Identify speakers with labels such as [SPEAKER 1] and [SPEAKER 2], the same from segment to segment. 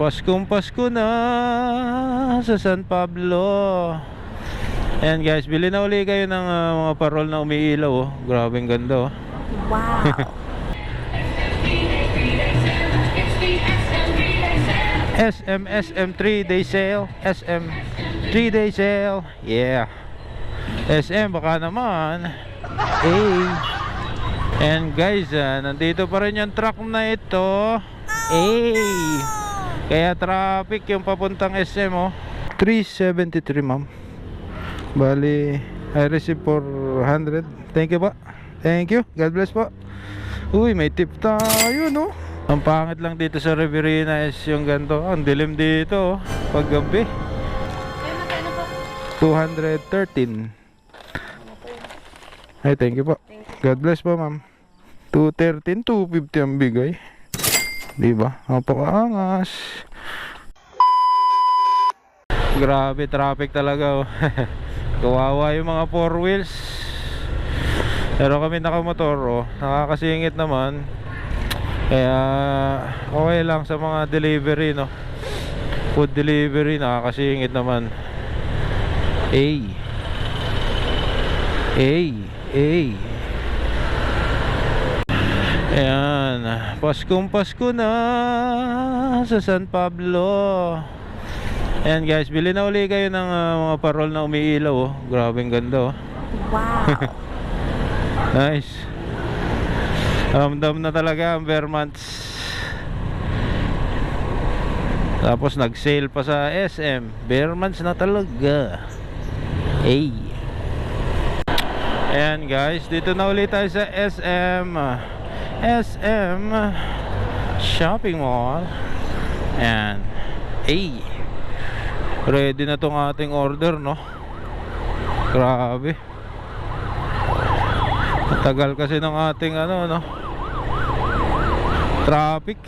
[SPEAKER 1] Paskong Pasko na sa San Pablo. Ayan guys, bili na uli kayo ng mga parol na umiilaw oh. Grabeng ganda oh.
[SPEAKER 2] Wow.
[SPEAKER 1] SM 3-day sale. SM 3-day sale. Yeah. SM baka naman. Hey. And guys, nandito pa rin yung truck na ito. Hey. Kaya traffic yung papuntang SM oh. 373 ma'am. Bali, I receive 400. Thank you po. Thank you. God bless po. Uy, may tip tayo no. Ang pangit lang dito sa Riverina is yung ganito. Ang dilim dito oh. Pag gabi. 213. Ay, thank you po. God bless po ma'am. 213, 250 ang bigay. Diba? Napakaangas. Grabe traffic talaga oh. Kawawa yung mga 4 wheels. Pero kami nakamotor oh, nakakasingit naman. Kaya okay lang sa mga delivery no. Food delivery nakakasingit naman. Ay. Ayan, Paskong Pasko na sa San Pablo. Ayan guys, bili na uli kayo ng mga parol na umiilaw oh. Grabeng ganda oh.
[SPEAKER 2] Wow.
[SPEAKER 1] Nice. Damdam na talaga ang Vermonts. Tapos nag-sale pa sa SM. Vermonts na talaga. Hey. Ayan guys, dito na ulit tayo sa SM Shopping Mall. Ayan. Hey. Ready na tong ating order no. Grabe. Tagal kasi ng ating no traffic.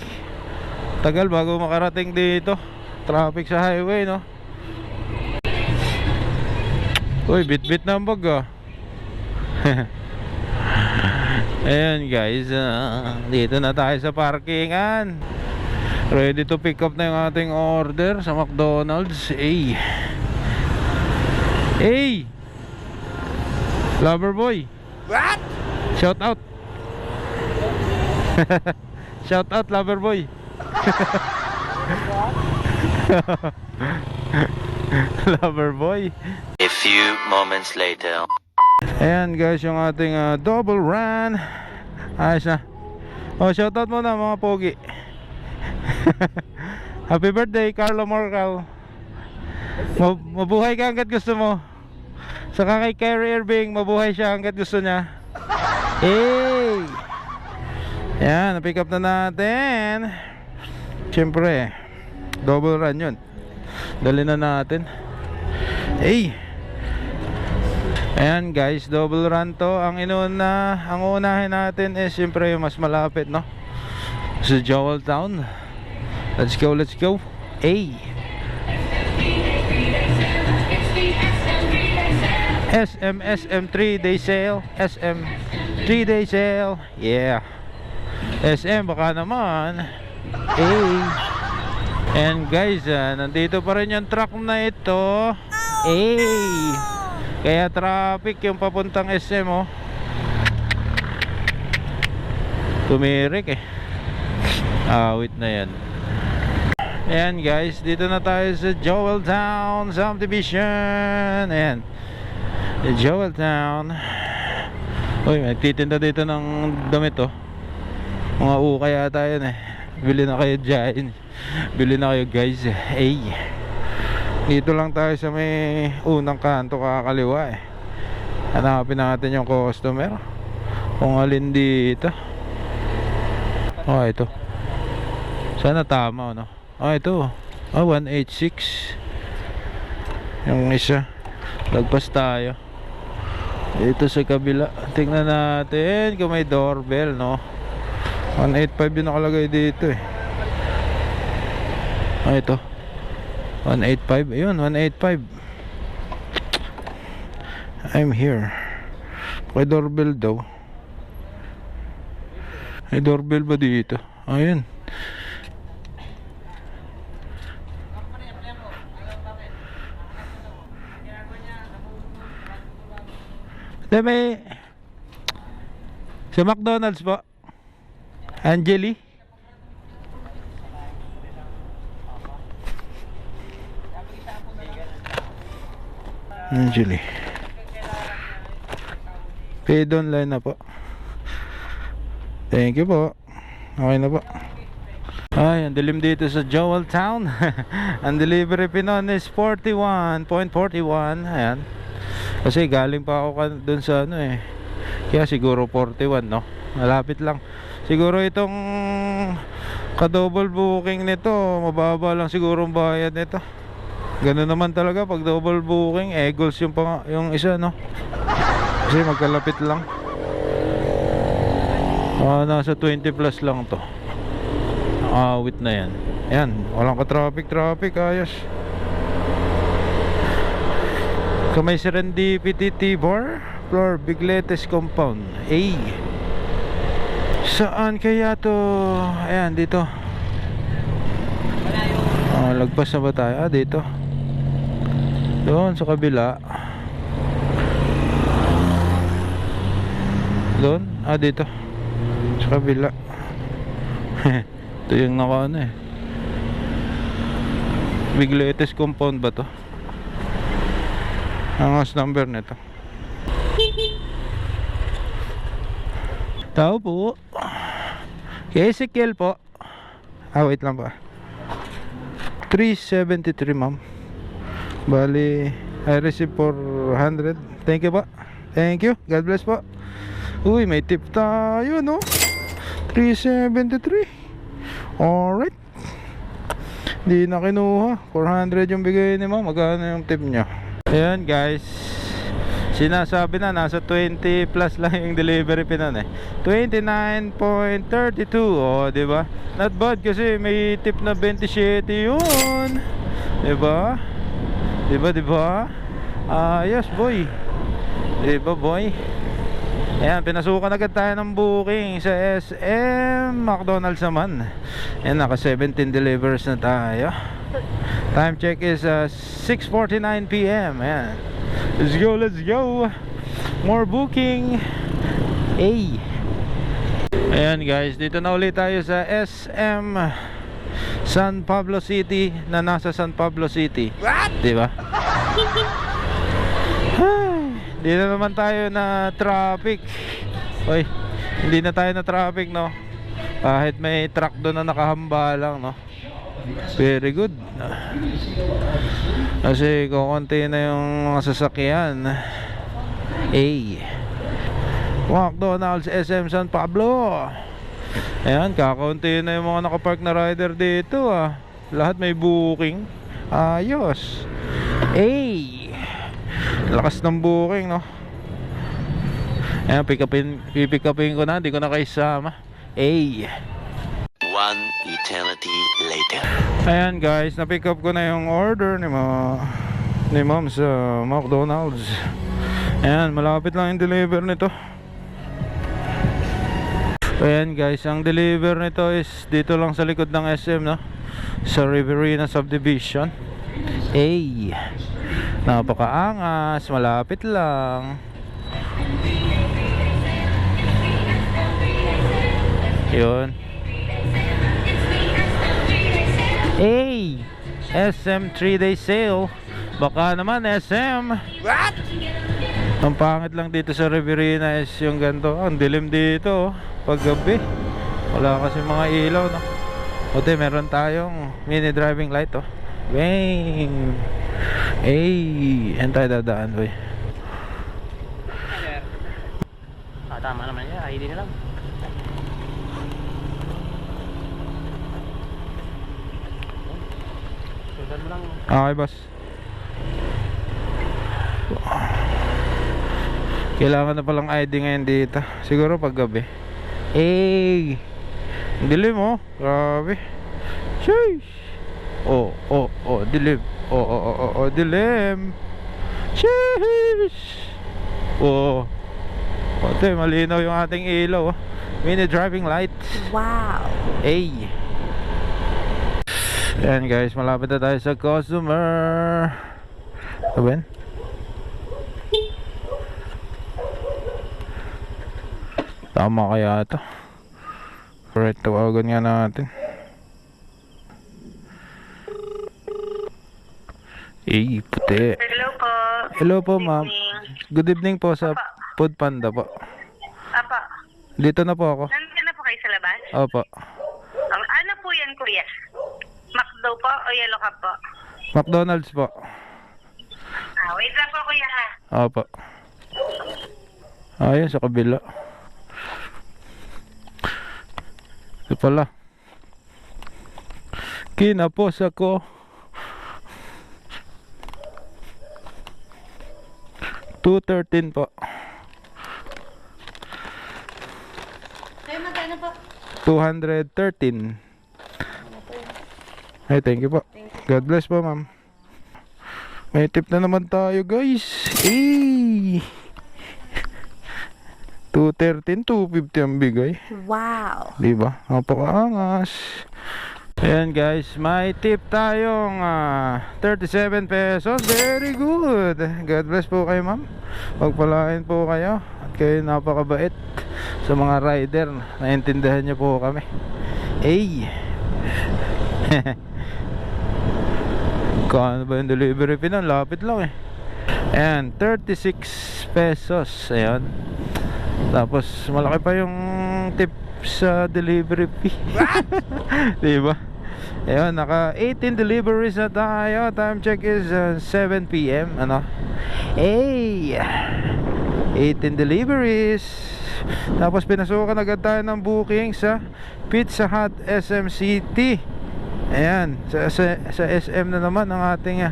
[SPEAKER 1] Tagal bago makarating dito. Traffic sa highway no. Uy, bit-bit na ang bag ah. Ayan guys, dito na tayo sa parkingan. Ready to pick up na yung ating order sa McDonald's. Hey. Hey. Lover boy.
[SPEAKER 2] What?
[SPEAKER 1] Shout out. Shout out lover boy. Lover boy.
[SPEAKER 3] A few moments later.
[SPEAKER 1] Ayan guys, yung ating double run. Ayos na. Oh, shout out muna mga pogi. Happy birthday Carlo Morcal. Mabuhay ka hanggat gusto mo. Saka kay Kyrie Irving, mabuhay siya hanggat gusto niya. Hey. Ayan, na-pick up na natin. Siyempre double run yun. Dali na natin. Hey. Ayan guys, double run to. Ang unahin natin is siyempre yung mas malapit no, sa Joeltown. Let's go, let's go. Hey. SM 3-day sale. SM 3-day sale. Yeah. SM baka naman. Hey. And guys, nandito pa rin yung truck na ito. Hey. Kaya traffic yung papuntang SM oh. Tumirik eh. Awit na yan. Ayan guys, dito na tayo sa Joeltown Subdivision. Ayan, Joeltown. Uy, nagtitinda dito ng damit oh. Mga ukay yata yun eh. Bili na kayo dyan. Bili na kayo guys. Hey. Dito lang tayo sa may unang kanto kakaliwa eh. Hanapin natin yung customer kung alin dito. Oh, ito. Sana tama no. Oh, ito. Oh, 186. Yung isa. Lagpas tayo. Dito sa kabila. Tingnan natin kung may doorbell no. 185 yung nakalagay dito eh. Oh, ito. 185. Ayun, 185. I'm here. May doorbell daw. May doorbell ba dito? Ayun. May sa McDonald's po. Angeli. Angeli. Paid online na po. Thank you po. Okay na po. Ay, ang dilim dito sa Joel Town. Ang delivery pinon is 41.41. Ayan. Kasi galing pa ako dun sa ano eh. Kaya siguro 41, no? Malapit lang. Siguro itong ka-double booking nito, mababa lang siguro ang bayad nito. Ganun naman talaga pag double booking, Eagles yung isa, no? Kasi magkalapit lang. Nasa 20 plus lang to. Awit na yan. Ayan, walang ka-traffic, ayos. Kamay Serendipity T-Bar Floor Bigletes Compound A. Saan kaya to? Ayan, dito. Lagpas na ba tayo? Dito. Doon sa kabila. Doon? Dito. Sa kabila. Ito yung nakaano eh. Bigletes Compound ba to? Ang house number nito. Tao po. Kay Ezekiel po. Wait lang pa. 373 ma'am. Bali, I received 400. Thank you po. Thank you. God bless po. Uy, may tip tayo, no? 373. Alright. Di na kinuha. 400 yung bigay ni ma'am. Magkano yung tip niya? Ayan guys. Sinasabi na nasa 20 plus lang yung delivery pinon eh. 29.32. Oh, di ba? Not bad kasi may tip na 27 yun. Di ba? Di ba? Yes boy. Di ba boy? Ayan, pinasukan agad tayo ng booking sa SM McDonald's naman. Ayan, naka 17 delivers na tayo. Time check is 6:49 PM. Ayan. Let's go. More booking. Ayan guys, dito na ulit tayo sa SM San Pablo City, na nasa San Pablo City. Di ba? Hindi na naman tayo na traffic. Oy, hindi na tayo na traffic, no? Kahit may truck doon na nakahamba lang, no? Very good. Kasi kukunti na yung mga sasakyan. McDonald's SM San Pablo. Ayan, kakaunti na yung mga nakapark na rider dito ah. Lahat may booking. Ayos. Lakas ng booking, no? Ayan, pick upin ko na. Hindi ko na kayo sama.
[SPEAKER 3] One eternity later.
[SPEAKER 1] Ayan guys, na-pick up ko na yung order ni ma'am sa McDonald's. Ayan, malapit lang yung deliver nito. Ayan guys, ang deliver nito is dito lang sa likod ng SM, no? Sa Riverina Subdivision. Napakaangas, malapit lang. Yun. SM 3-day sale. Baka naman SM. What? Ang pangit lang dito sa Riverina is yung ganito. Ang dilim dito pag gabi. Wala kasi mga ilaw, no? Ote, meron tayong mini driving light, oh. Bang. Yan tayo dadaan, boy.
[SPEAKER 4] Tama naman yan, ID na lang. Sundan mo lang.
[SPEAKER 1] Okay, boss. Kailangan na palang ID ngayon dito. Siguro pag gabi. Ang dilim, oh. Grabe. Sheesh. Dilim. Dilim. Sheesh. Ate, malinaw yung ating ilaw, oh. Mini driving light.
[SPEAKER 2] Wow.
[SPEAKER 1] Ayan guys, malapit na tayo sa customer. Aben? Tama kaya ito. Alright, tawagan nga natin. Puti.
[SPEAKER 5] Hello po.
[SPEAKER 1] Hello po, ma'am.
[SPEAKER 5] Evening.
[SPEAKER 1] Good evening po sa Food Panda po.
[SPEAKER 5] Apa.
[SPEAKER 1] Dito na po ako.
[SPEAKER 5] Nandun na po kayo sa labas?
[SPEAKER 1] Opo.
[SPEAKER 5] Ano po yan, kuya? McDo po o Yellow Cup po?
[SPEAKER 1] McDonald's po.
[SPEAKER 5] Wait lang po, kuya ha.
[SPEAKER 1] Opo. Ayun, sa kabila. Ito pala. Kinapos ako. 213 po.
[SPEAKER 2] Kayo magkano po?
[SPEAKER 1] 213. Ay, thank you po. God bless po, ma'am. May tip na naman tayo, guys. 213, 250 ang bigay.
[SPEAKER 2] Wow.
[SPEAKER 1] Diba? Napakaangas. Ayan guys, may tip tayong 37 pesos. Very good. God bless po kayo, ma'am. Pagpalain po kayo. At kayo napakabait sa mga rider. Naintindihan niyo po kami. Kano ba yung delivery fee nun? Lapit lang eh. Ayan, 36 pesos. Ayan. Tapos malaki pa yung tip sa delivery fee. Diba? Ayun, naka 18 deliveries na tayo. Time check is 7 PM. Ano? 18 deliveries. Tapos pinasukan agad tayo ng booking sa Pizza Hut SM City. Ayan, sa SM na naman ang ating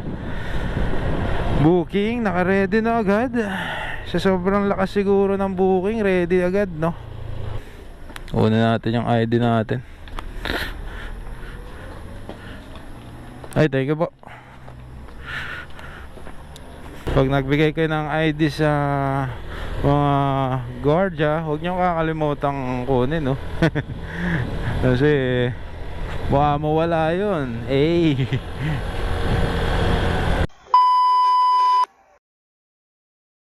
[SPEAKER 1] booking. Naka-ready na agad. Sa sobrang lakas siguro ng booking, ready agad, no? Una natin yung ID natin. Ay, thank you po. Pag nagbigay kayo ng ID sa mga guardia, huwag nyo kakalimutang kunin, no? Kasi baka mawala yun.